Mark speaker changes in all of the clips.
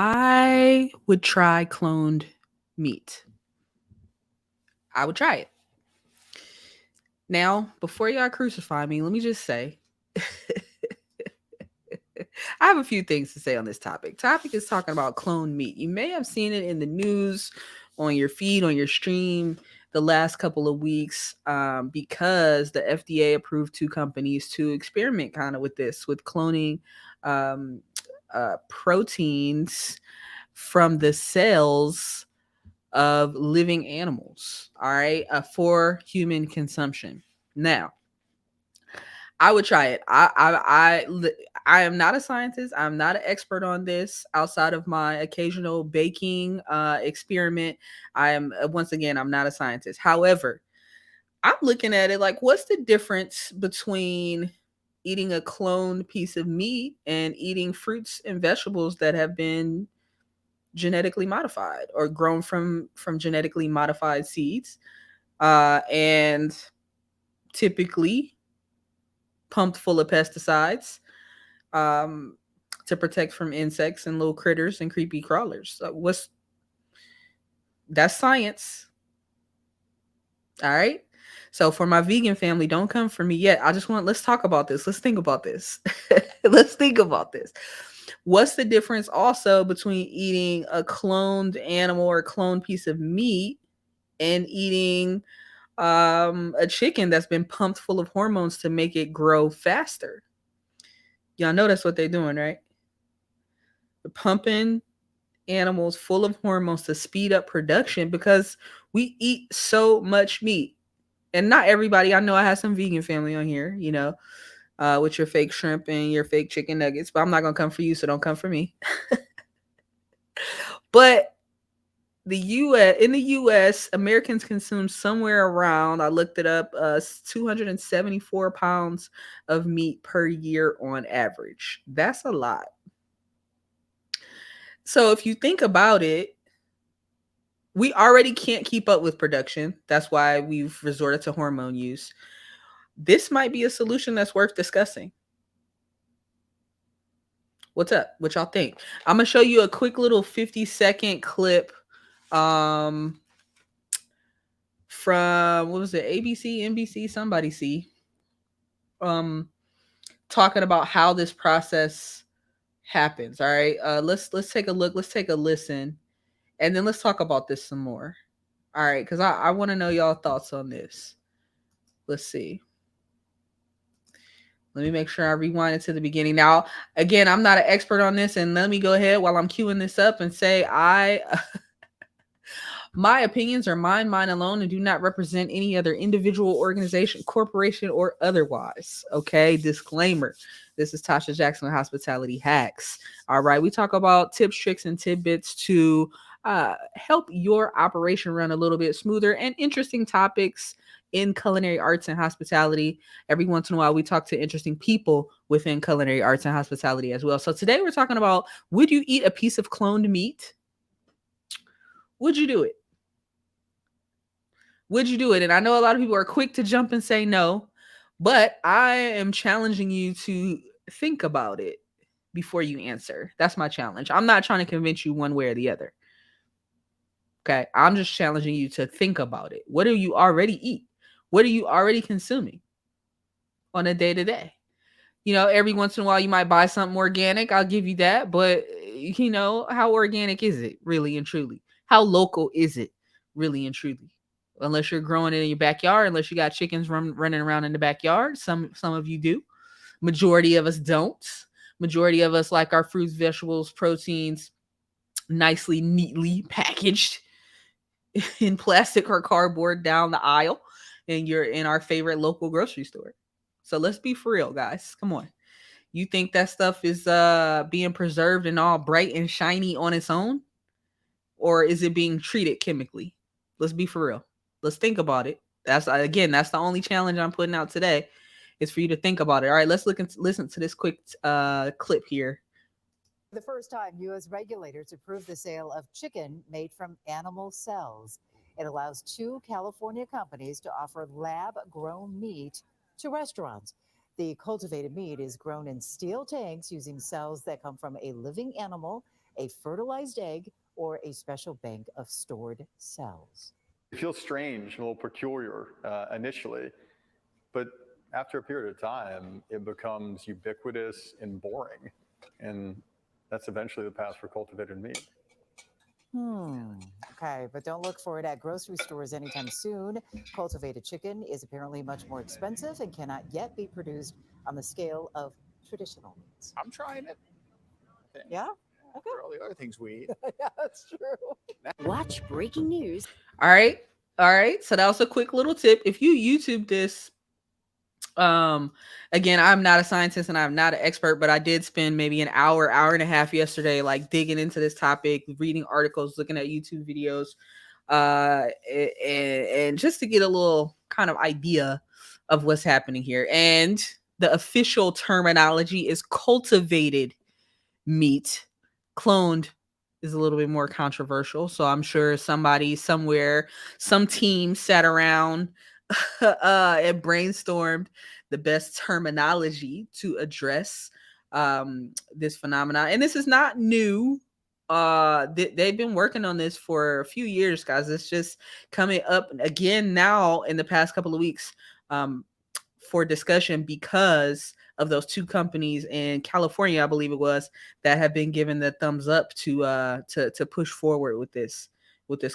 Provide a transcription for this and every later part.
Speaker 1: I would try cloned meat. I would try it. Now, before y'all crucify me, let me just say I have a few things to say on this topic. Topic is talking about cloned meat. You may have seen it in the news, on your feed, on your stream the last couple of weeks, because the FDA approved two companies to experiment kind of with this, with cloning um, proteins from the cells of living animals, all right, for human consumption. Now, I would try it. I am not a scientist. I'm not an expert on this. Outside of my occasional baking experiment, I am once again I'm not a scientist. However, I'm looking at it like, what's the difference between eating a cloned piece of meat and eating fruits and vegetables that have been genetically modified or grown from genetically modified seeds, and typically pumped full of pesticides, um, to protect from insects and little critters and creepy crawlers. So what's that's science, all right? So for my vegan family, don't come for me yet. Let's talk about this. Let's think about this. Let's think about this. What's the difference also between eating a cloned animal or a cloned piece of meat and eating a chicken that's been pumped full of hormones to make it grow faster? Y'all know that's what they're doing, right? They're pumping animals full of hormones to speed up production because we eat so much meat. And not everybody, I know I have some vegan family on here, with your fake shrimp and your fake chicken nuggets, but I'm not going to come for you, so don't come for me. But in the US, Americans consume somewhere around, I looked it up, 274 pounds of meat per year on average. That's a lot. So if you think about it, we already can't keep up with production. That's why we've resorted to hormone use. This might be a solution that's worth discussing. What's up? What y'all think? I'm gonna show you a quick little 50-second clip, um, from what was it? ABC, NBC, somebody see, um, talking about how this process happens. All right, let's take a look. Let's take a listen, and then let's talk about this some more. All right, because I want to know y'all thoughts on this. Let's see. Let me make sure I rewind it to the beginning. Now, again, I'm not an expert on this, and let me go ahead while I'm queuing this up and say my opinions are mine alone, and do not represent any other individual, organization, corporation, or otherwise. Okay, disclaimer. This is Tasha Jackson with Hospitality Hacks. All right, we talk about tips, tricks, and tidbits to help your operation run a little bit smoother, and interesting topics in culinary arts and hospitality. Every once in a while, we talk to interesting people within culinary arts and hospitality as well. So today we're talking about, would you eat a piece of cloned meat? Would you do it? Would you do it? And I know a lot of people are quick to jump and say no, but I am challenging you to think about it before you answer. That's my challenge. I'm not trying to convince you one way or the other. Okay. I'm just challenging you to think about it. What do you already eat? What are you already consuming on a day to day? Every once in a while you might buy something organic. I'll give you that. But, how organic is it really and truly? How local is it really and truly? Unless you're growing it in your backyard, unless you got chickens running around in the backyard. Some of you do. Majority of us don't. Majority of us like our fruits, vegetables, proteins nicely, neatly packaged in plastic or cardboard down the aisle, and you're in our favorite local grocery store. So let's be for real, guys. Come on. You think that stuff is being preserved and all bright and shiny on its own? Or is it being treated chemically? Let's be for real. Let's think about it. That's the only challenge I'm putting out today, is for you to think about it. All right, let's listen to this quick clip here.
Speaker 2: The first time, U.S. regulators approved the sale of chicken made from animal cells. It allows two California companies to offer lab grown meat to restaurants. The cultivated meat is grown in steel tanks using cells that come from a living animal. a fertilized egg, or a special bank of stored cells.
Speaker 3: It feels strange and a little peculiar initially, but after a period of time, it becomes ubiquitous and boring. And that's eventually the path for cultivated meat.
Speaker 2: Hmm. Okay, but don't look for it at grocery stores anytime soon. Cultivated chicken is apparently much more expensive and cannot yet be produced on the scale of traditional meats.
Speaker 4: I'm trying it. I think.
Speaker 2: Yeah? Okay.
Speaker 4: For all the other things we eat.
Speaker 2: Yeah, that's true.
Speaker 5: Watch breaking news.
Speaker 1: All right. All right. So that was a quick little tip. If you YouTube this, again, I'm not a scientist and I'm not an expert, but I did spend maybe an hour and a half yesterday, like digging into this topic, reading articles, looking at YouTube videos, and just to get a little kind of idea of what's happening here. And the official terminology is cultivated meat. Cloned is a little bit more controversial. So I'm sure somebody somewhere, some team sat around and brainstormed the best terminology to address this phenomenon. And this is not new. They've been working on this for a few years, guys. It's just coming up again now in the past couple of weeks for discussion because of those two companies in California, I believe it was, that have been given the thumbs up to push forward with this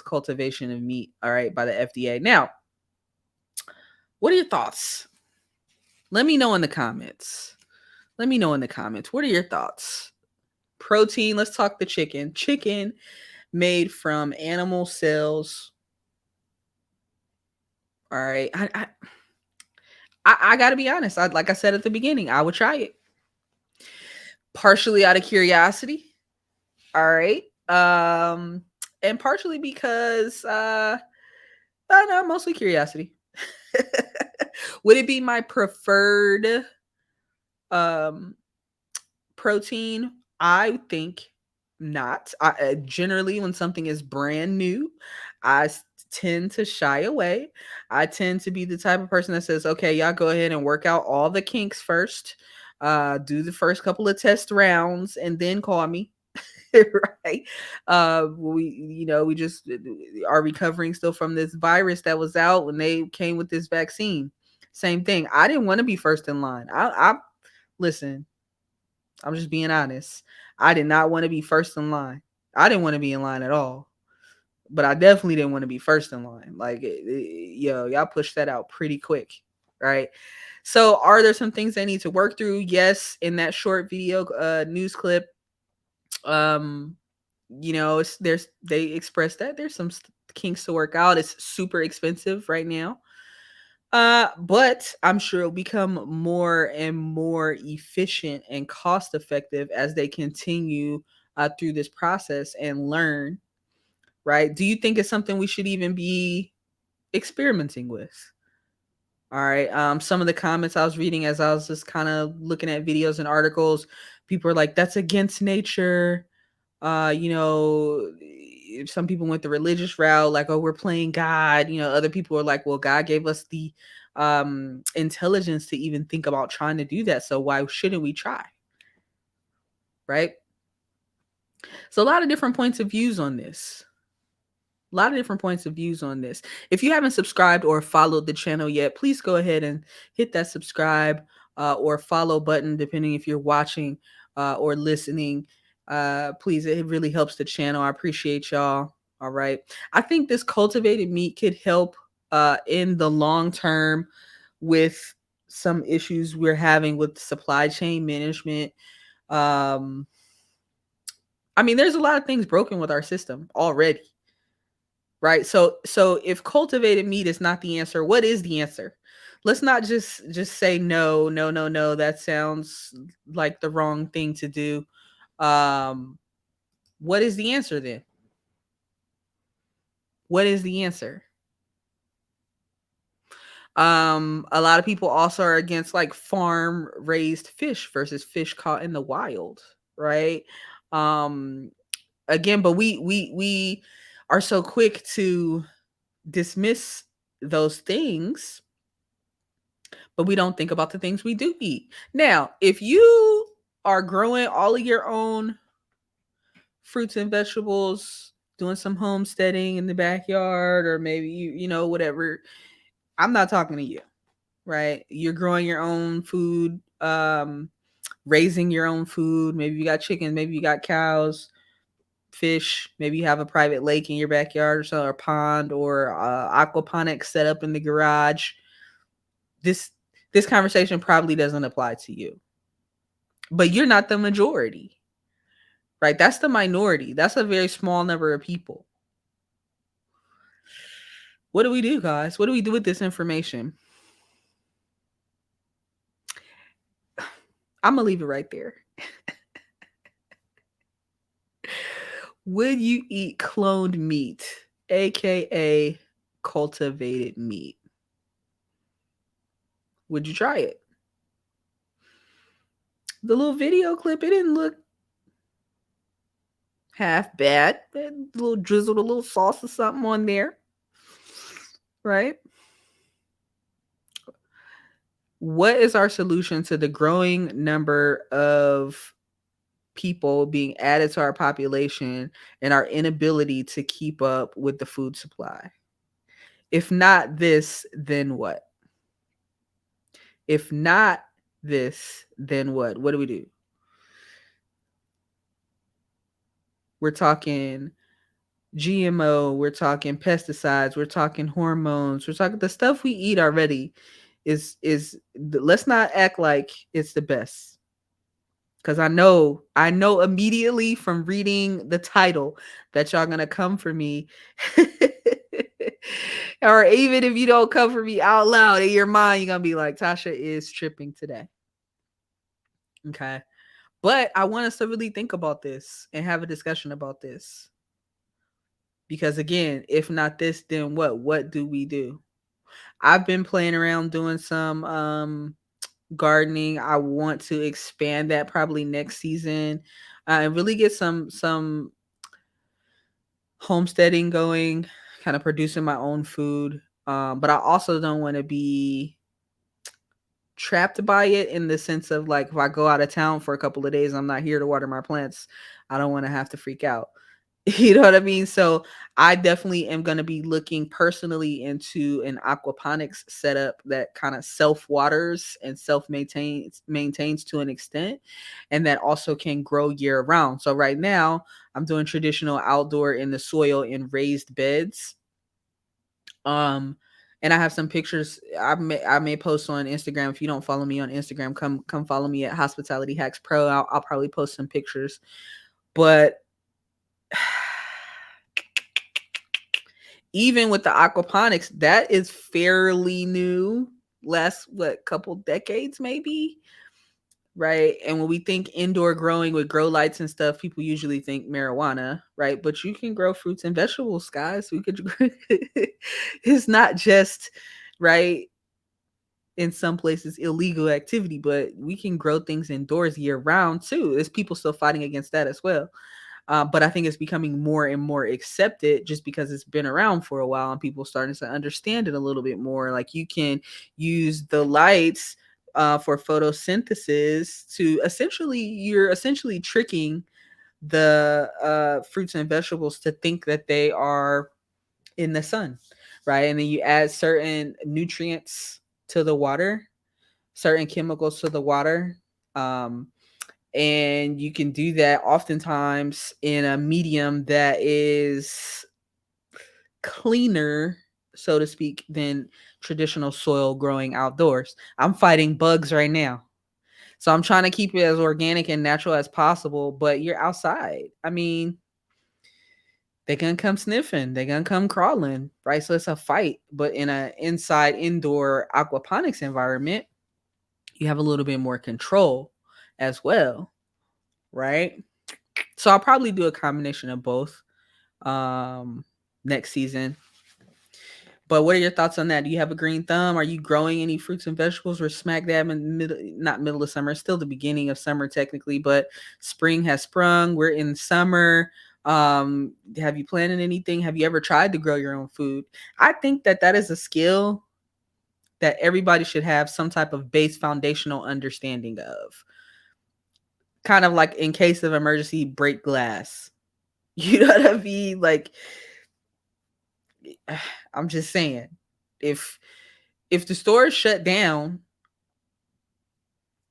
Speaker 1: cultivation of meat, all right, by the FDA. Now, what are your thoughts? Let me know in the comments. Let me know in the comments. What are your thoughts? Protein, let's talk the chicken. Chicken made from animal cells. All right. I gotta be honest. Like I said at the beginning, I would try it. Partially out of curiosity. All right. And partially because no, mostly curiosity. Would it be my preferred protein? I think not. I generally, when something is brand new, I tend to shy away. I tend to be the type of person that says, okay, y'all go ahead and work out all the kinks first, do the first couple of test rounds, and then call me. Right. We just are recovering still from this virus that was out when they came with this vaccine. Same thing. I didn't want to be first in line. I listen, I'm just being honest. I did not want to be first in line. I didn't want to be in line at all. But I definitely didn't want to be first in line. Like, y'all pushed that out pretty quick, right? So, are there some things they need to work through? Yes, in that short video news clip, they expressed that there's some kinks to work out. It's super expensive right now. But I'm sure it'll become more and more efficient and cost effective as they continue through this process and learn, right? Do you think it's something we should even be experimenting with? All right. Some of the comments I was reading as I was just kind of looking at videos and articles, people are like, that's against nature. Some people went the religious route, like, oh, we're playing God. Other people are like, well, God gave us the intelligence to even think about trying to do that. So why shouldn't we try? Right. So a lot of different points of views on this. If you haven't subscribed or followed the channel yet, please go ahead and hit that subscribe or follow button, depending if you're watching or listening. Please, it really helps the channel. I appreciate y'all. All right. I think this cultivated meat could help in the long term with some issues we're having with supply chain management. There's a lot of things broken with our system already. Right. So if cultivated meat is not the answer, what is the answer? Let's not just say no. That sounds like the wrong thing to do. What is the answer then? What is the answer? A lot of people also are against like farm raised fish versus fish caught in the wild, right? Again, but we are so quick to dismiss those things, but we don't think about the things we do eat. Now, if you are growing all of your own fruits and vegetables, doing some homesteading in the backyard, or maybe you know, whatever. I'm not talking to you, right? You're growing your own food, raising your own food. Maybe you got chickens, maybe you got cows, fish. Maybe you have a private lake in your backyard or so, or pond, or aquaponics set up in the garage. This this conversation probably doesn't apply to you, but you're not the majority, right? That's the minority. That's a very small number of people. What do we do, guys? What do we do with this information? I'm gonna leave it right there. Would you eat cloned meat, aka cultivated meat? Would you try it? The little video clip, it didn't look half bad. A little drizzled, a little sauce or something on there, right? What is our solution to the growing number of people being added to our population and our inability to keep up with the food supply? If not this, then what? If not this, then what? What do we do? We're talking GMO, we're talking pesticides, we're talking hormones, we're talking the stuff we eat already is let's not act like it's the best. Cuz I know immediately from reading the title that y'all going to come for me. Or even if you don't come for me out loud in your mind, you're going to be like, Tasha is tripping today. Okay. But I want us to really think about this and have a discussion about this. Because again, if not this, then what? What do we do? I've been playing around doing some gardening. I want to expand that probably next season and really get some homesteading going, kind of producing my own food. But I also don't want to be trapped by it in the sense of like, if I go out of town for a couple of days, I'm not here to water my plants. I don't want to have to freak out. You know what I mean? So I definitely am going to be looking personally into an aquaponics setup that kind of self waters and self maintains to an extent, and that also can grow year round. So right now I'm doing traditional outdoor in the soil in raised beds. And I have some pictures I may post on Instagram. If you don't follow me on Instagram, come follow me at Hospitality Hacks Pro. I'll probably post some pictures. But even with the aquaponics, that is fairly new. Last couple decades maybe, right? And when we think indoor growing with grow lights and stuff, people usually think marijuana, right? But you can grow fruits and vegetables, guys. We could it's not just, right, in some places illegal activity, but we can grow things indoors year round too. There's people still fighting against that as well. But I think it's becoming more and more accepted just because it's been around for a while and people starting to understand it a little bit more. Like you can use the lights for photosynthesis to you're essentially tricking the fruits and vegetables to think that they are in the sun, right? And then you add certain nutrients to the water, certain chemicals to the water. And you can do that oftentimes in a medium that is cleaner, so to speak, than traditional soil growing outdoors. I'm fighting bugs right now. So I'm trying to keep it as organic and natural as possible, but you're outside. I mean, they're gonna come sniffing, they're gonna come crawling, right? So it's a fight. But in an inside indoor aquaponics environment, you have a little bit more control as well, right? So I'll probably do a combination of both next season. But what are your thoughts on that? Do you have a green thumb? Are you growing any fruits and vegetables? We're smack dab in not middle of summer, it's still the beginning of summer technically, but spring has sprung. We're in summer. Have you planted anything? Have you ever tried to grow your own food? I think that is a skill that everybody should have some type of base foundational understanding of. Kind of like in case of emergency, break glass, You know what I mean? Like, I'm just saying, if the store is shut down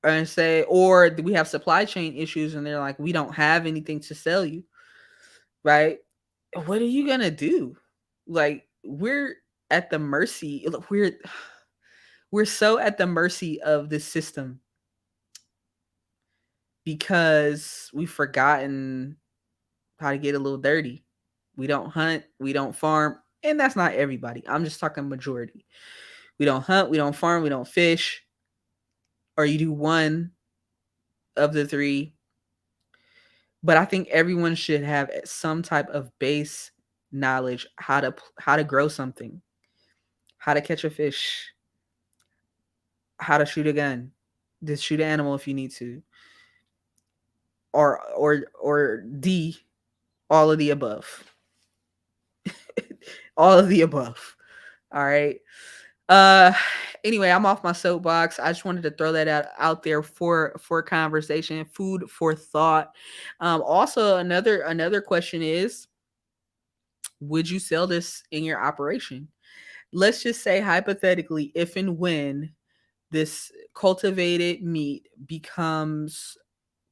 Speaker 1: and say, or we have supply chain issues and they're like, we don't have anything to sell you, right? What are you gonna do? Like, we're at the mercy. We're so at the mercy of this system because we've forgotten how to get a little dirty. We don't hunt, we don't farm, and that's not everybody. I'm just talking majority. We don't hunt, we don't farm, we don't fish, or you do one of the three. But I think everyone should have some type of base knowledge how to grow something, how to catch a fish, how to shoot a gun, just shoot an animal if you need to, or D, all of the above. All of the above. All right. Uh anyway, I'm off my soapbox. I just wanted to throw that out there for conversation, food for thought. Also another question is, would you sell this in your operation? Let's just say hypothetically, if and when this cultivated meat becomes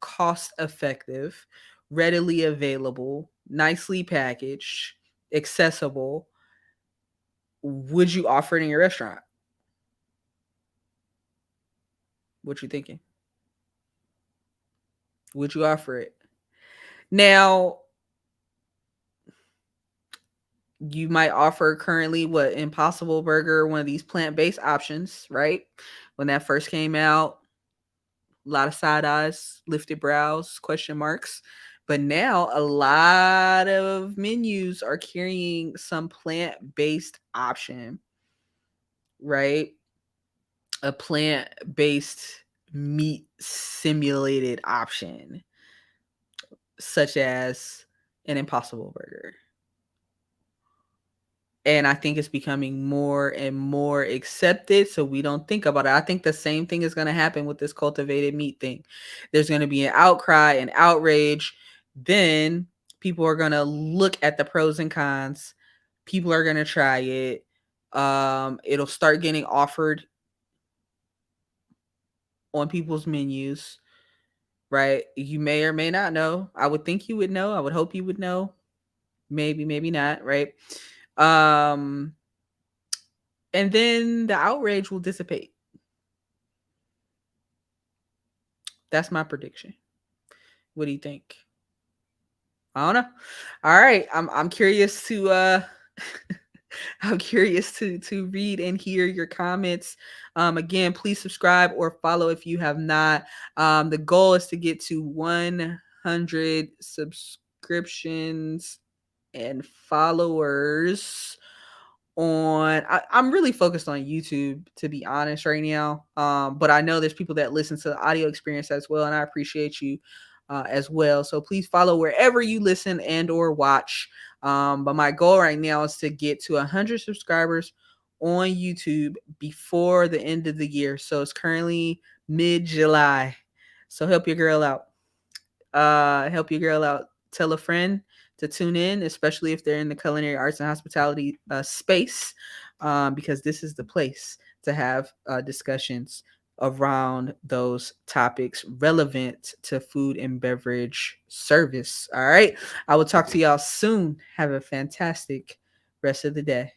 Speaker 1: cost effective, readily available, nicely packaged, accessible, would you offer it in your restaurant? What you thinking? Would you offer it? Now, you might offer currently what Impossible Burger, one of these plant-based options, right? When that first came out, a lot of side eyes, lifted brows, question marks. But now a lot of menus are carrying some plant-based option, right? A plant-based meat simulated option, such as an Impossible Burger. And I think it's becoming more and more accepted, so we don't think about it. I think the same thing is going to happen with this cultivated meat thing. There's going to be an outcry and outrage. Then people are going to look at the pros and cons. People are going to try it. It'll start getting offered on people's menus, right? You may or may not know. I would think you would know. I would hope you would know. Maybe, maybe not, right? And then the outrage will dissipate. That's my prediction. What do you think? I don't know. All right, I'm curious to I'm curious to read and hear your comments. Again, please subscribe or follow if you have not. The goal is to get to 100 subscriptions and followers on I'm really focused on YouTube, to be honest, right now. But I know there's people that listen to the audio experience as well, and I appreciate you as well. So please follow wherever you listen and or watch. But my goal right now is to get to 100 subscribers on YouTube before the end of the year. So it's currently mid-July. So help your girl out. Help your girl out. Tell a friend to tune in, especially if they're in the culinary arts and hospitality space, because this is the place to have discussions around those topics relevant to food and beverage service. All right. I will talk to y'all soon. Have a fantastic rest of the day.